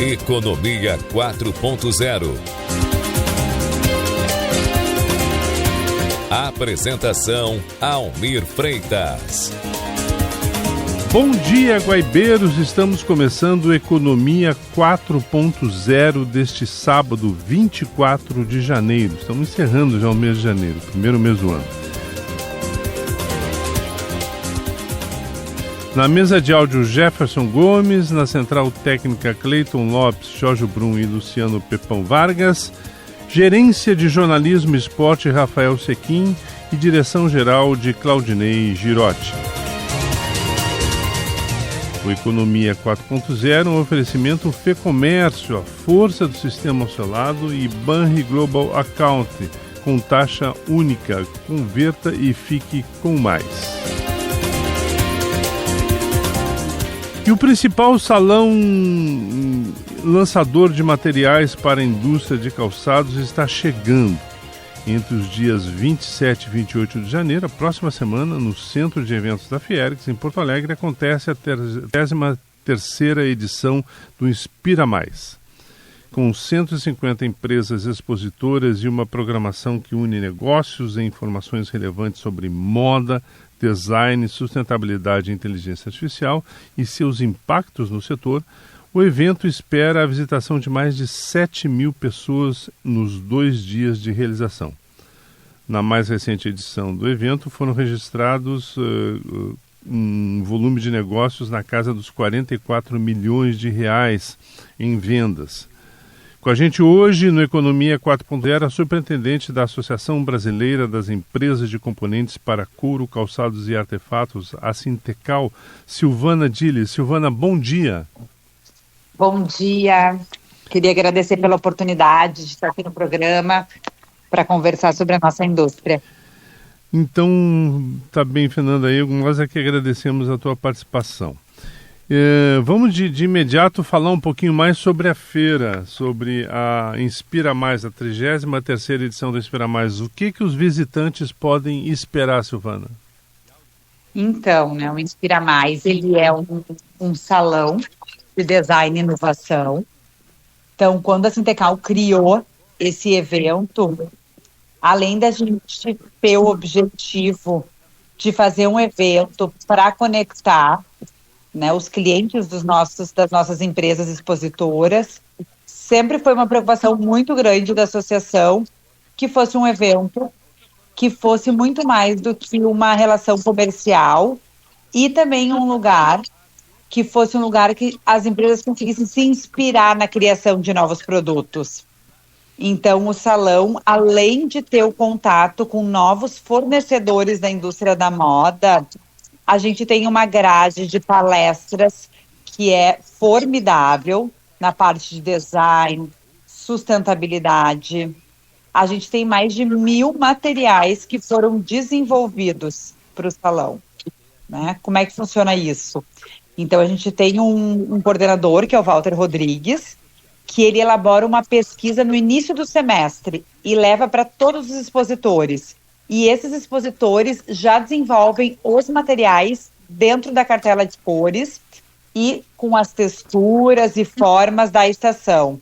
Economia 4.0. Apresentação Almir Freitas. Bom dia, guaibeiros! Estamos começando Economia 4.0 deste sábado, 24 de janeiro. Estamos encerrando já o mês de janeiro, primeiro mês do ano. Na mesa de áudio, Jefferson Gomes, na central técnica, Cleiton Lopes, Jorge Brum e Luciano Pepão Vargas, gerência de jornalismo e esporte, Rafael Sequim e direção-geral de Claudinei Girotti. O Economia 4.0 um oferecimento Fecomércio, a força do sistema solado, e Banri Global Account, com taxa única. Converta e fique com mais. E o principal salão lançador de materiais para a indústria de calçados está chegando. Entre os dias 27 e 28 de janeiro, a próxima semana, no Centro de Eventos da Fiergs, em Porto Alegre, acontece a 33ª edição do Inspira Mais. Com 150 empresas expositoras e uma programação que une negócios e informações relevantes sobre moda, design, sustentabilidade e inteligência artificial e seus impactos no setor, o evento espera a visitação de mais de 7.000 pessoas nos 2 dias de realização. Na mais recente edição do evento foram registrados um volume de negócios na casa dos 44 milhões de reais em vendas. Com a gente hoje no Economia 4.0, a superintendente da Associação Brasileira das Empresas de Componentes para Couro, Calçados e Artefatos, a Sintecal, Silvana Dilli. Silvana, bom dia. Bom dia. Queria agradecer pela oportunidade de estar aqui no programa para conversar sobre a nossa indústria. Então, tá bem, Fernanda, nós aqui agradecemos a tua participação. Vamos de imediato falar um pouquinho mais sobre a feira, sobre a Inspira Mais, a 33ª edição do Inspira Mais. O que os visitantes podem esperar, Silvana? Então, o Inspira Mais, ele é um salão de design e inovação. Então, quando a Sintecal criou esse evento, além da gente ter o objetivo de fazer um evento para conectar os clientes das nossas empresas expositoras, sempre foi uma preocupação muito grande da associação que fosse um evento que fosse muito mais do que uma relação comercial e também um lugar que fosse um lugar que as empresas conseguissem se inspirar na criação de novos produtos. Então, o salão, além de ter o contato com novos fornecedores da indústria da moda, a gente tem uma grade de palestras que é formidável na parte de design, sustentabilidade. A gente tem mais de 1.000 materiais que foram desenvolvidos para o salão. Como é que funciona isso? Então, a gente tem um coordenador, que é o Walter Rodrigues, que ele elabora uma pesquisa no início do semestre e leva para todos os expositores. E esses expositores já desenvolvem os materiais dentro da cartela de cores e com as texturas e formas da estação.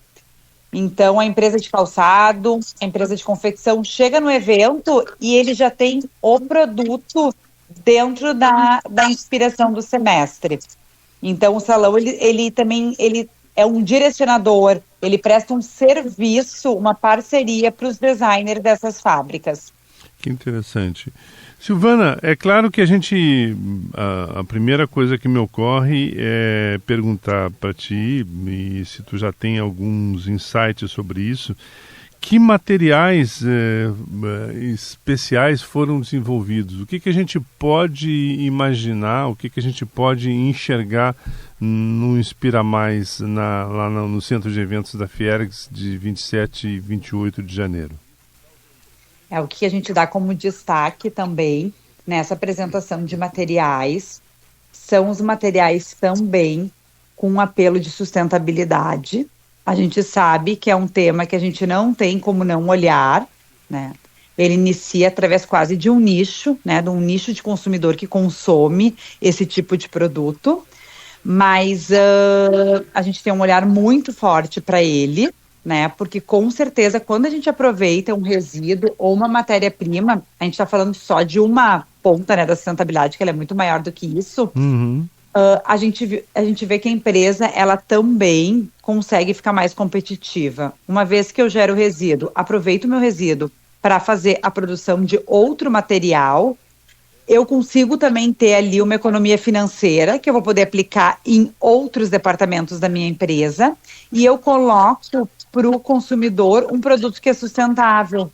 Então, a empresa de calçado, a empresa de confecção chega no evento e ele já tem o produto dentro da inspiração do semestre. Então, o salão, ele também é um direcionador, ele presta um serviço, uma parceria para os designers dessas fábricas. Que interessante. Silvana, é claro que a primeira coisa que me ocorre é perguntar para ti, e se tu já tem alguns insights sobre isso, que materiais especiais foram desenvolvidos? O que a gente pode imaginar, o que a gente pode enxergar no Inspira Mais, lá no Centro de Eventos da Fiergs, de 27 e 28 de janeiro? O que a gente dá como destaque também nessa apresentação de materiais são os materiais também com um apelo de sustentabilidade. A gente sabe que é um tema que a gente não tem como não olhar, Ele inicia através quase de um nicho, de um nicho de consumidor que consome esse tipo de produto, Mas a gente tem um olhar muito forte para ele, né? Porque com certeza, quando a gente aproveita um resíduo ou uma matéria-prima, a gente está falando só de uma ponta, né, da sustentabilidade, que ela é muito maior do que isso. A gente vê que a empresa, ela também consegue ficar mais competitiva. Uma vez que eu gero resíduo, aproveito o meu resíduo para fazer a produção de outro material, eu consigo também ter ali uma economia financeira que eu vou poder aplicar em outros departamentos da minha empresa, e eu coloco para o consumidor um produto que é sustentável,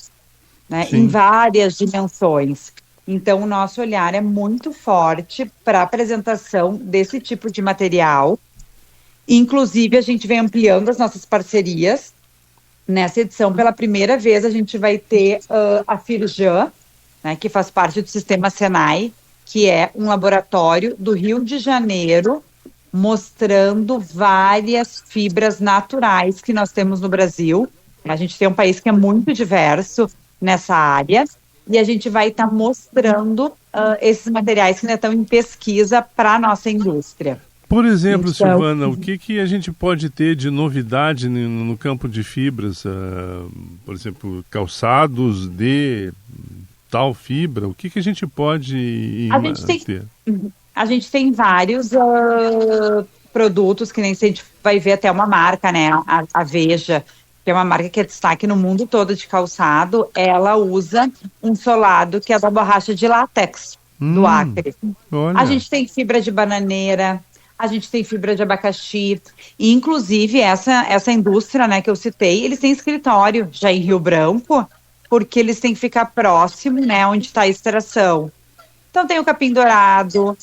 né, em várias dimensões. Então, o nosso olhar é muito forte para a apresentação desse tipo de material. Inclusive, a gente vem ampliando as nossas parcerias. Nessa edição, pela primeira vez, a gente vai ter a Firjan, né, que faz parte do sistema Senai, que é um laboratório do Rio de Janeiro, mostrando várias fibras naturais que nós temos no Brasil. A gente tem um país que é muito diverso nessa área, e a gente vai estar mostrando esses materiais que ainda estão em pesquisa para a nossa indústria. Por exemplo, então, Silvana, o que a gente pode ter de novidade no campo de fibras? Por exemplo, calçados de tal fibra, o que a gente pode ter? A gente tem vários produtos, que nem se a gente vai ver até uma marca, né? A Veja, que é uma marca que é destaque no mundo todo de calçado, ela usa um solado que é da borracha de látex do Acre. Olha. A gente tem fibra de bananeira, a gente tem fibra de abacaxi, e inclusive essa indústria, né, que eu citei, eles têm escritório já em Rio Branco, porque eles têm que ficar próximo, né, onde está a extração. Então tem o capim dourado,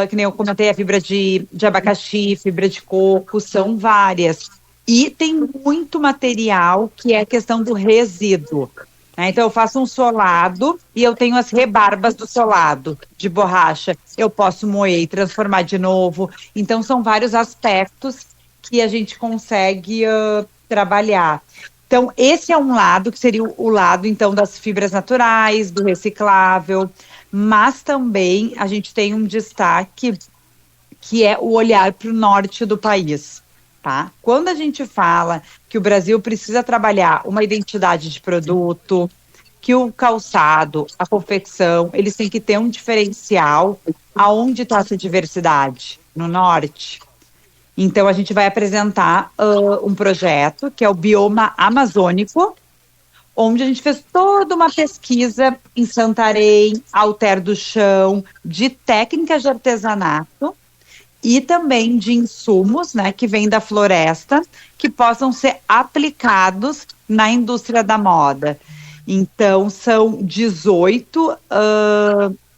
que nem eu comentei, a fibra de abacaxi, fibra de coco, são várias. E tem muito material que é a questão do resíduo, né? Então eu faço um solado e eu tenho as rebarbas do solado de borracha. Eu posso moer e transformar de novo. Então são vários aspectos que a gente consegue trabalhar. Então esse é um lado, que seria o lado então das fibras naturais, do reciclável, mas também a gente tem um destaque que é o olhar para o norte do país. Tá? Quando a gente fala que o Brasil precisa trabalhar uma identidade de produto, que o calçado, a confecção, eles têm que ter um diferencial. Aonde está essa diversidade? No norte. Então, a gente vai apresentar um projeto que é o Bioma Amazônico, onde a gente fez toda uma pesquisa em Santarém, Alter do Chão, de técnicas de artesanato, e também de insumos, né, que vêm da floresta, que possam ser aplicados na indústria da moda. Então, são 18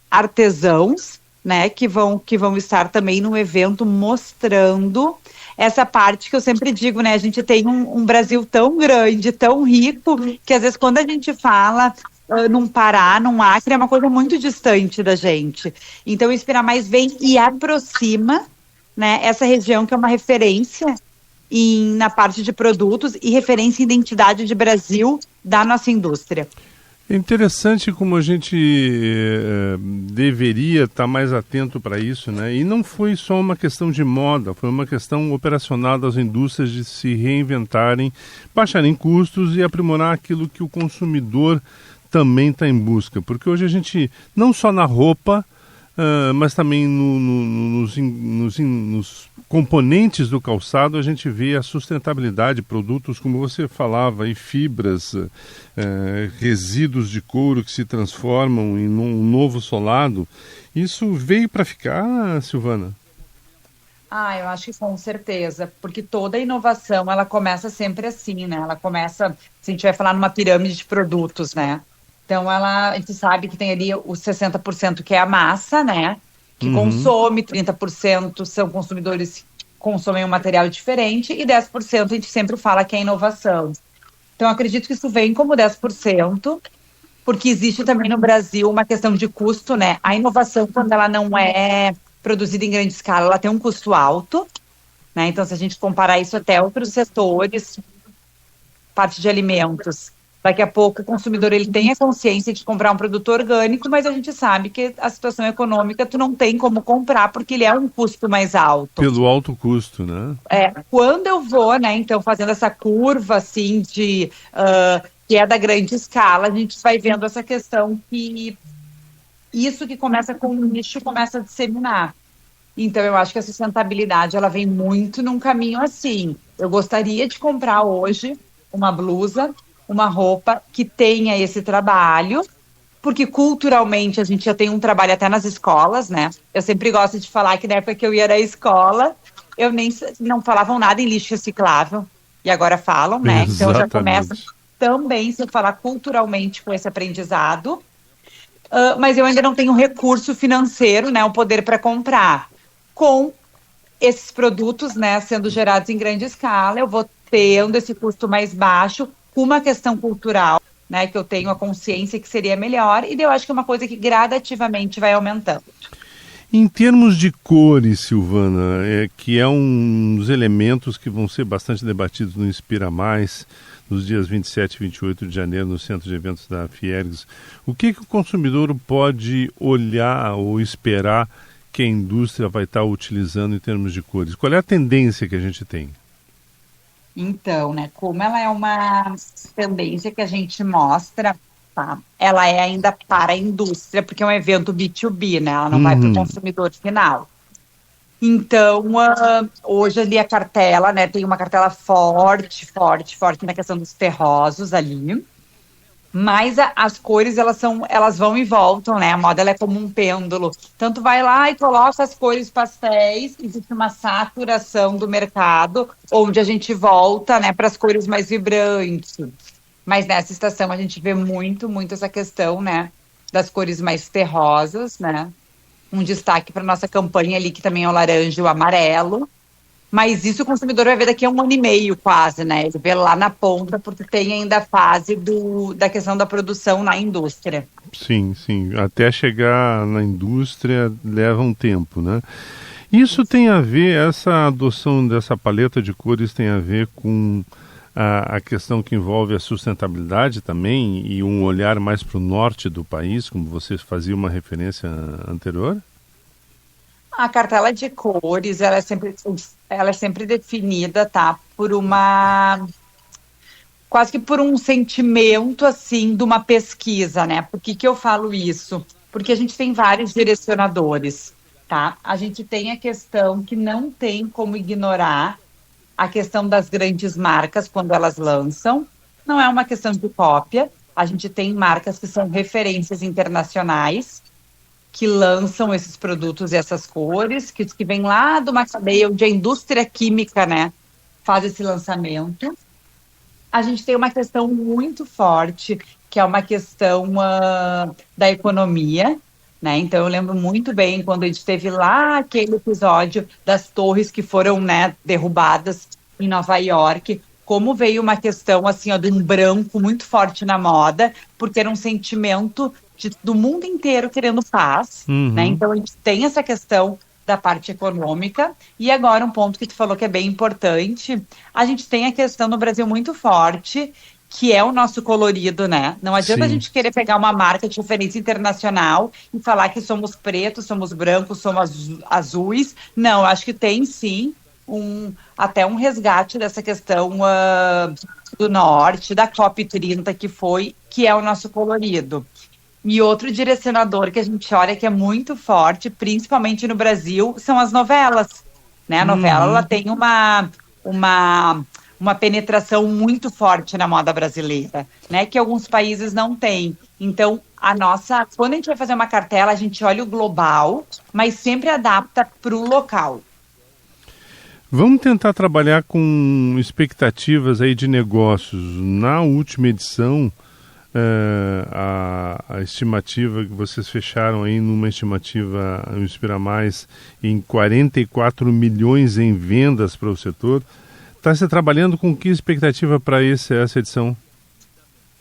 artesãos, né, que vão estar também no evento mostrando essa parte que eu sempre digo, né, a gente tem um Brasil tão grande, tão rico, que às vezes quando a gente fala num Pará, num Acre, é uma coisa muito distante da gente. Então, o Inspira Mais vem e aproxima, né, essa região que é uma referência na parte de produtos e referência em identidade de Brasil da nossa indústria. É interessante como a gente deveria estar mais atento para isso, né? E não foi só uma questão de moda, foi uma questão operacional das indústrias de se reinventarem, baixarem custos e aprimorar aquilo que o consumidor também está em busca. Porque hoje a gente, não só na roupa, mas também nos componentes do calçado, a gente vê a sustentabilidade, produtos como você falava, e fibras, resíduos de couro que se transformam em um novo solado. Isso veio para ficar, Silvana? Eu acho que com certeza, porque toda inovação, ela começa sempre assim, né? Ela começa, se a gente vai falar numa pirâmide de produtos, né? Então, a gente sabe que tem ali os 60% que é a massa, né? Que consome, 30% são consumidores que consomem um material diferente e 10% a gente sempre fala que é inovação. Então, acredito que isso vem como 10%, porque existe também no Brasil uma questão de custo, né? A inovação, quando ela não é produzida em grande escala, ela tem um custo alto, né? Então, se a gente comparar isso até outros setores, parte de alimentos, Daqui a pouco o consumidor ele tem a consciência de comprar um produto orgânico, mas a gente sabe que a situação econômica tu não tem como comprar porque ele é um custo mais alto. Pelo alto custo, né? Quando eu vou, né, então fazendo essa curva assim de que é da grande escala, a gente vai vendo essa questão que isso que começa com o nicho começa a disseminar. Então eu acho que a sustentabilidade ela vem muito num caminho assim. Eu gostaria de comprar hoje uma blusa, uma roupa que tenha esse trabalho, porque culturalmente a gente já tem um trabalho até nas escolas, né? Eu sempre gosto de falar que na época que eu ia na escola, não falavam nada em lixo reciclável, e agora falam, né? Exatamente. Então já começa também se falar culturalmente com esse aprendizado, mas eu ainda não tenho recurso financeiro, né? O poder para comprar. Com esses produtos, né, sendo gerados em grande escala, eu vou tendo esse custo mais baixo, uma questão cultural, né, que eu tenho a consciência que seria melhor, e eu acho que é uma coisa que gradativamente vai aumentando. Em termos de cores, Silvana, que é um dos elementos que vão ser bastante debatidos no Inspira Mais, nos dias 27 e 28 de janeiro, no Centro de Eventos da Fiergs, o que o consumidor pode olhar ou esperar que a indústria vai estar utilizando em termos de cores? Qual é a tendência que a gente tem? Então, né, como ela é uma tendência que a gente mostra, tá? Ela é ainda para a indústria, porque é um evento B2B, né? Ela não vai para o consumidor final. Então, hoje ali a cartela, né, tem uma cartela forte na questão dos terrosos ali. Mas as cores, elas vão e voltam, né? A moda ela é como um pêndulo. Tanto vai lá e coloca as cores pastéis, existe uma saturação do mercado, onde a gente volta, né, para as cores mais vibrantes. Mas nessa estação a gente vê muito essa questão, né, das cores mais terrosas, né? Um destaque para nossa campanha ali, que também é o laranja e o amarelo. Mas isso o consumidor vai ver daqui a 1 ano e meio quase, né? Ele vê lá na ponta, porque tem ainda a fase da questão da produção na indústria. Sim. Até chegar na indústria leva um tempo, né? Isso tem a ver, essa adoção dessa paleta de cores tem a ver com a questão que envolve a sustentabilidade também e um olhar mais para o norte do país, como você fazia uma referência anterior? A cartela de cores, ela é sempre definida, tá, quase que por um sentimento, assim, de uma pesquisa, né? Por que eu falo isso? Porque a gente tem vários direcionadores, tá? A gente tem a questão que não tem como ignorar a questão das grandes marcas quando elas lançam. Não é uma questão de cópia. A gente tem marcas que são referências internacionais, que lançam esses produtos e essas cores, que vem lá de uma cadeia onde a indústria química, né, faz esse lançamento. A gente tem uma questão muito forte, que é uma questão da economia, né? Então eu lembro muito bem quando a gente teve lá aquele episódio das torres que foram, né, derrubadas em Nova York, como veio uma questão assim, de um branco muito forte na moda, porque era um sentimento do mundo inteiro querendo paz, né? Então a gente tem essa questão da parte econômica, e agora um ponto que tu falou que é bem importante, a gente tem a questão no Brasil muito forte, que é o nosso colorido, né? Não adianta a gente querer pegar uma marca de referência internacional e falar que somos pretos, somos brancos, somos azuis. Não, acho que tem sim até um resgate dessa questão do norte, da COP30, que é o nosso colorido. E outro direcionador que a gente olha que é muito forte, principalmente no Brasil, são as novelas, né? A novela ela tem uma penetração muito forte na moda brasileira, né? Que alguns países não têm. Então, quando a gente vai fazer uma cartela, a gente olha o global, mas sempre adapta para o local. Vamos tentar trabalhar com expectativas aí de negócios. Na última edição, a estimativa que vocês fecharam aí numa estimativa Inspira Mais em 44 milhões em vendas para o setor. Está se trabalhando com que expectativa para essa edição?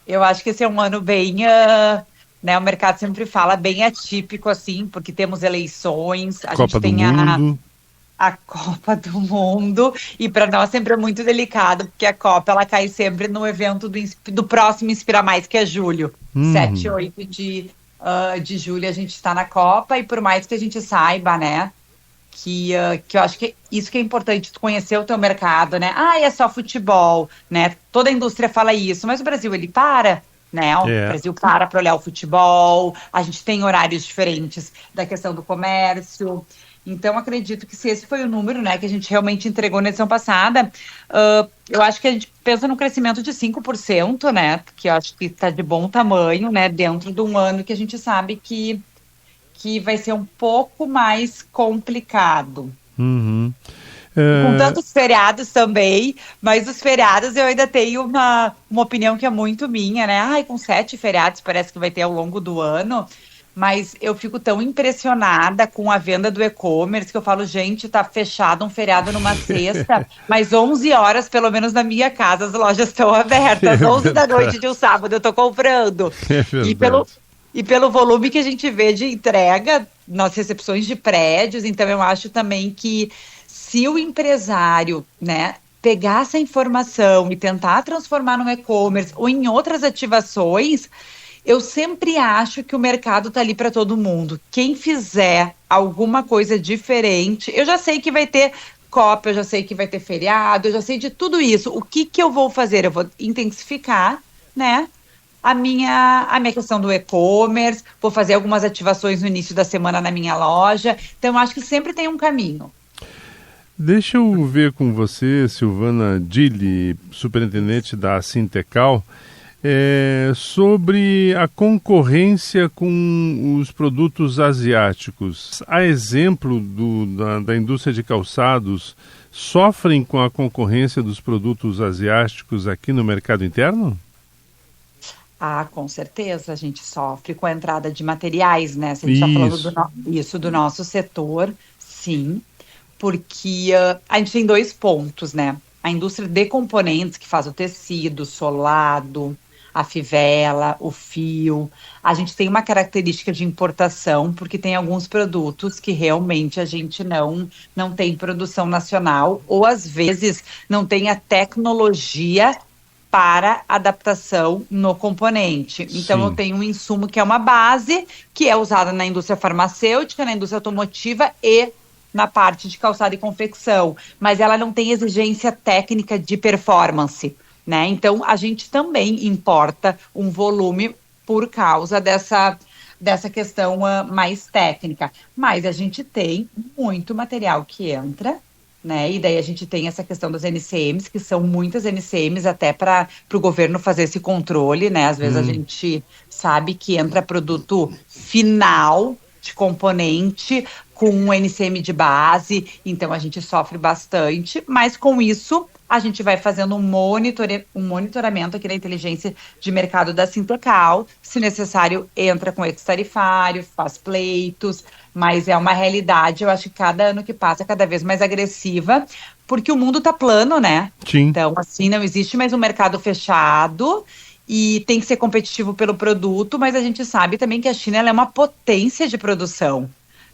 Eu acho que esse é um ano bem, né, o mercado sempre fala bem atípico assim, porque temos eleições, Copa do Mundo. a Copa do Mundo, e para nós sempre é muito delicado, porque a Copa ela cai sempre no evento do próximo Inspira Mais, que é julho. 7 e 8 de julho a gente está na Copa, e por mais que a gente saiba, né, que eu acho que isso que é importante, tu conhecer o teu mercado, né? É só futebol, né? Toda a indústria fala isso, mas o Brasil, ele para, né? O Brasil para olhar o futebol, a gente tem horários diferentes da questão do comércio. Então, acredito que se esse foi o número, né, que a gente realmente entregou na edição passada, eu acho que a gente pensa num crescimento de 5%, né, que eu acho que está de bom tamanho, né, dentro de um ano que a gente sabe que vai ser um pouco mais complicado. Uhum. Com tantos feriados também, mas os feriados eu ainda tenho uma opinião que é muito minha, né, com 7 feriados parece que vai ter ao longo do ano. Mas eu fico tão impressionada com a venda do e-commerce que eu falo, gente, tá fechado um feriado numa sexta, mas 11 horas, pelo menos na minha casa, as lojas estão abertas. 11 da noite de um sábado eu tô comprando. E pelo volume que a gente vê de entrega nas recepções de prédios, então eu acho também que se o empresário, né, pegar essa informação e tentar transformar no e-commerce ou em outras ativações, eu sempre acho que o mercado está ali para todo mundo. Quem fizer alguma coisa diferente, eu já sei que vai ter Copa, eu já sei que vai ter feriado, eu já sei de tudo isso. O que eu vou fazer? Eu vou intensificar, né, a minha questão do e-commerce, vou fazer algumas ativações no início da semana na minha loja. Então, eu acho que sempre tem um caminho. Deixa eu ver com você, Silvana Dili, superintendente Sintecal, sobre a concorrência com os produtos asiáticos. A exemplo da indústria de calçados, sofrem com a concorrência dos produtos asiáticos aqui no mercado interno? Com certeza, a gente sofre com a entrada de materiais, né? Se a gente está falando do nosso setor, sim, porque a gente tem 2 pontos, né? A indústria de componentes, que faz o tecido, solado, a fivela, o fio. A gente tem uma característica de importação, porque tem alguns produtos que realmente a gente não tem produção nacional, ou às vezes não tem a tecnologia para adaptação no componente. Então, eu tenho um insumo que é uma base, que é usada na indústria farmacêutica, na indústria automotiva e na parte de calçado e confecção, mas ela não tem exigência técnica de performance, né? Então, a gente também importa um volume por causa dessa questão mais técnica. Mas a gente tem muito material que entra, né? E daí a gente tem essa questão das NCMs, que são muitas NCMs até para o governo fazer esse controle, né? Às vezes a gente sabe que entra produto final de componente com um NCM de base, então a gente sofre bastante, mas com isso a gente vai fazendo um monitoramento aqui da inteligência de mercado da Sintecal, se necessário entra com ex-tarifário, faz pleitos, mas é uma realidade, eu acho que cada ano que passa é cada vez mais agressiva, porque o mundo tá plano, né? Sim. Então, assim, não existe mais um mercado fechado e tem que ser competitivo pelo produto, mas a gente sabe também que a China ela é uma potência de produção,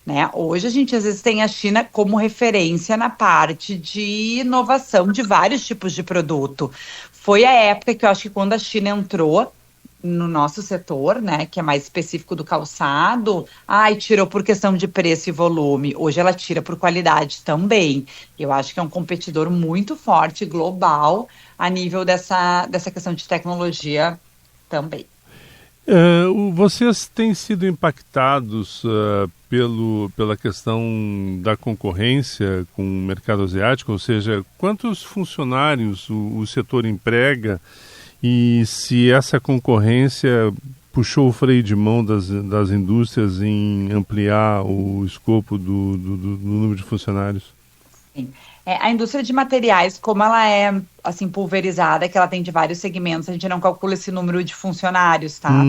né? Hoje a gente às vezes tem a China como referência na parte de inovação de vários tipos de produto. Foi a época que eu acho que quando a China entrou no nosso setor, né, que é mais específico do calçado, tirou por questão de preço e volume. Hoje ela tira por qualidade também. Eu acho que é um competidor muito forte, global, a nível dessa questão de tecnologia também. Vocês têm sido impactados pela questão da concorrência com o mercado asiático, ou seja, quantos funcionários o setor emprega e se essa concorrência puxou o freio de mão das indústrias em ampliar o escopo do número de funcionários? Sim. A indústria de materiais, como ela é assim pulverizada, que ela tem de vários segmentos, a gente não calcula esse número de funcionários, tá?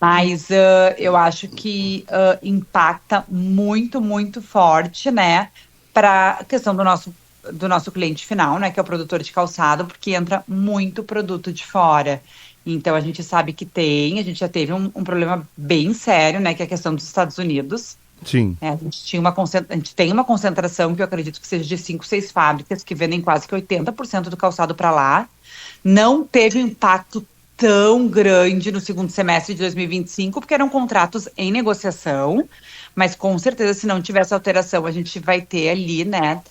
Mas eu acho que impacta muito, muito forte, né, para a questão do nosso cliente final, né, que é o produtor de calçado, porque entra muito produto de fora. Então, a gente sabe que a gente já teve um problema bem sério, né, que é a questão dos Estados Unidos, Sim. A gente tem uma concentração que eu acredito que seja de 5, 6 fábricas que vendem quase que 80% do calçado para lá. Não teve um impacto tão grande no segundo semestre de 2025, porque eram contratos em negociação, mas com certeza, se não tivesse alteração, a gente vai ter ali, né,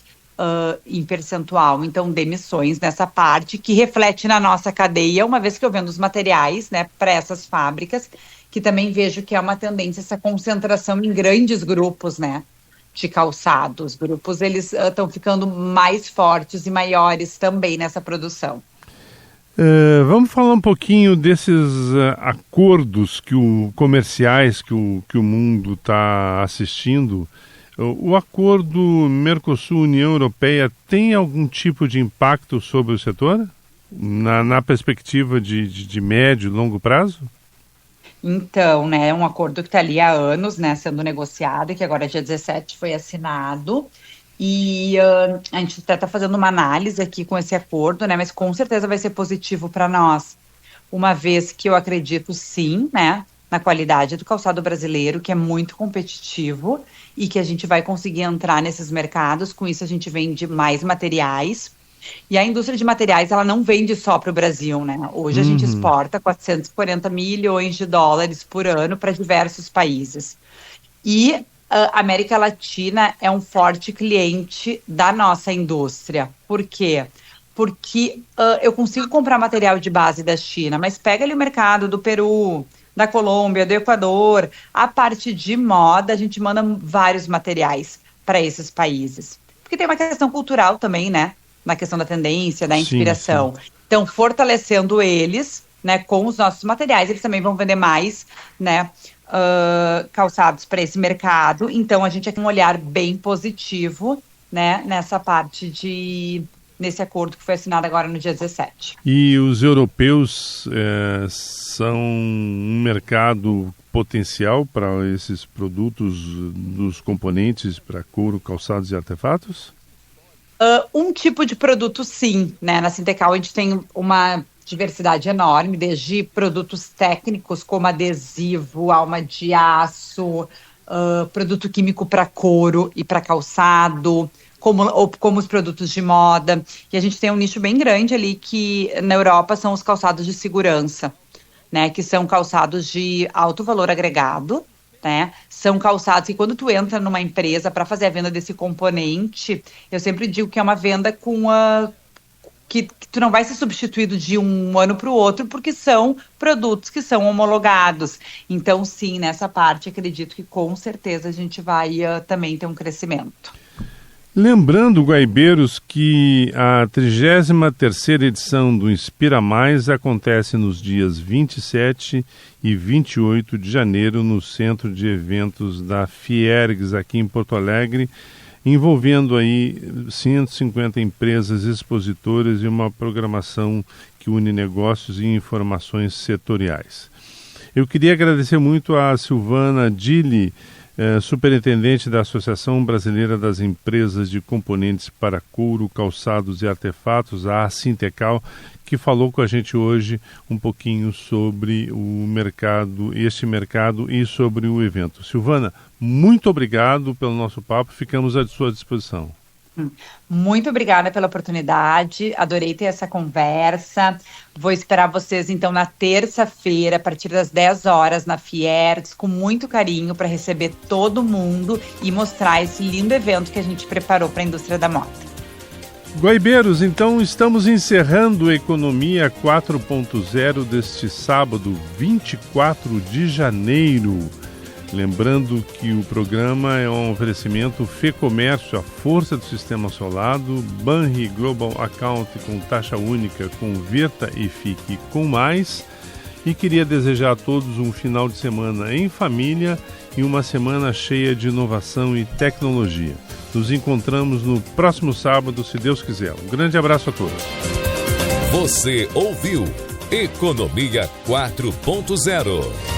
em percentual, então, demissões nessa parte, que reflete na nossa cadeia, uma vez que eu vendo os materiais, né, para essas fábricas, que também vejo que é uma tendência essa concentração em grandes grupos, né, de calçados. Grupos, eles estão ficando mais fortes e maiores também nessa produção. Vamos falar um pouquinho desses acordos comerciais que o mundo está assistindo. O acordo Mercosul-União Europeia tem algum tipo de impacto sobre o setor? Na perspectiva de médio e longo prazo? Então, né, é um acordo que está ali há anos, né, sendo negociado, que agora dia 17 foi assinado. E a gente está fazendo uma análise aqui com esse acordo, né? Mas com certeza vai ser positivo para nós, uma vez que eu acredito sim, né, na qualidade do calçado brasileiro, que é muito competitivo e que a gente vai conseguir entrar nesses mercados. Com isso a gente vende mais materiais. E a indústria de materiais, ela não vende só para o Brasil, né? Hoje a gente exporta 440 milhões de dólares por ano para diversos países. E a América Latina é um forte cliente da nossa indústria. Por quê? Porque eu consigo comprar material de base da China, mas pega ali o mercado do Peru, da Colômbia, do Equador. A parte de moda, a gente manda vários materiais para esses países. Porque tem uma questão cultural também, né? Na questão da tendência, da inspiração. Sim. Então, fortalecendo eles, né, com os nossos materiais, eles também vão vender mais, né, calçados para esse mercado. Então a gente tem um olhar bem positivo, né, nessa parte nesse acordo que foi assinado agora no dia 17. E os europeus são um mercado potencial para esses produtos dos componentes para couro, calçados e artefatos? Um tipo de produto sim, né? Na Sintecal a gente tem uma diversidade enorme, desde produtos técnicos como adesivo, alma de aço, produto químico para couro e para calçado, como os produtos de moda. E a gente tem um nicho bem grande ali que na Europa são os calçados de segurança, né? Que são calçados de alto valor agregado, né? São calçados que quando tu entra numa empresa para fazer a venda desse componente, eu sempre digo que é uma venda que tu não vai ser substituído de um ano para o outro, porque são produtos que são homologados. Então, sim, nessa parte, acredito que com certeza a gente vai também ter um crescimento. Lembrando, guaibeiros, que a 33ª edição do Inspira Mais acontece nos dias 27 e 28 de janeiro no Centro de Eventos da Fiergs, aqui em Porto Alegre, envolvendo aí 150 empresas expositoras e uma programação que une negócios e informações setoriais. Eu queria agradecer muito a Silvana Dili, superintendente da Associação Brasileira das Empresas de Componentes para Couro, Calçados e Artefatos, a Sintecal, que falou com a gente hoje um pouquinho sobre este mercado e sobre o evento. Silvana, muito obrigado pelo nosso papo, ficamos à sua disposição. Muito obrigada pela oportunidade, adorei ter essa conversa. Vou esperar vocês então na terça-feira, a partir das 10 horas na Fiergs, com muito carinho para receber todo mundo e mostrar esse lindo evento que a gente preparou para a indústria da moda. Guaibeiros, então estamos encerrando a Economia 4.0 deste sábado, 24 de janeiro. Lembrando que o programa é um oferecimento FEComércio, a força do sistema solado, Banri Global Account com taxa única, Converta e Fique com Mais. E queria desejar a todos um final de semana em família e uma semana cheia de inovação e tecnologia. Nos encontramos no próximo sábado, se Deus quiser. Um grande abraço a todos. Você ouviu Economia 4.0.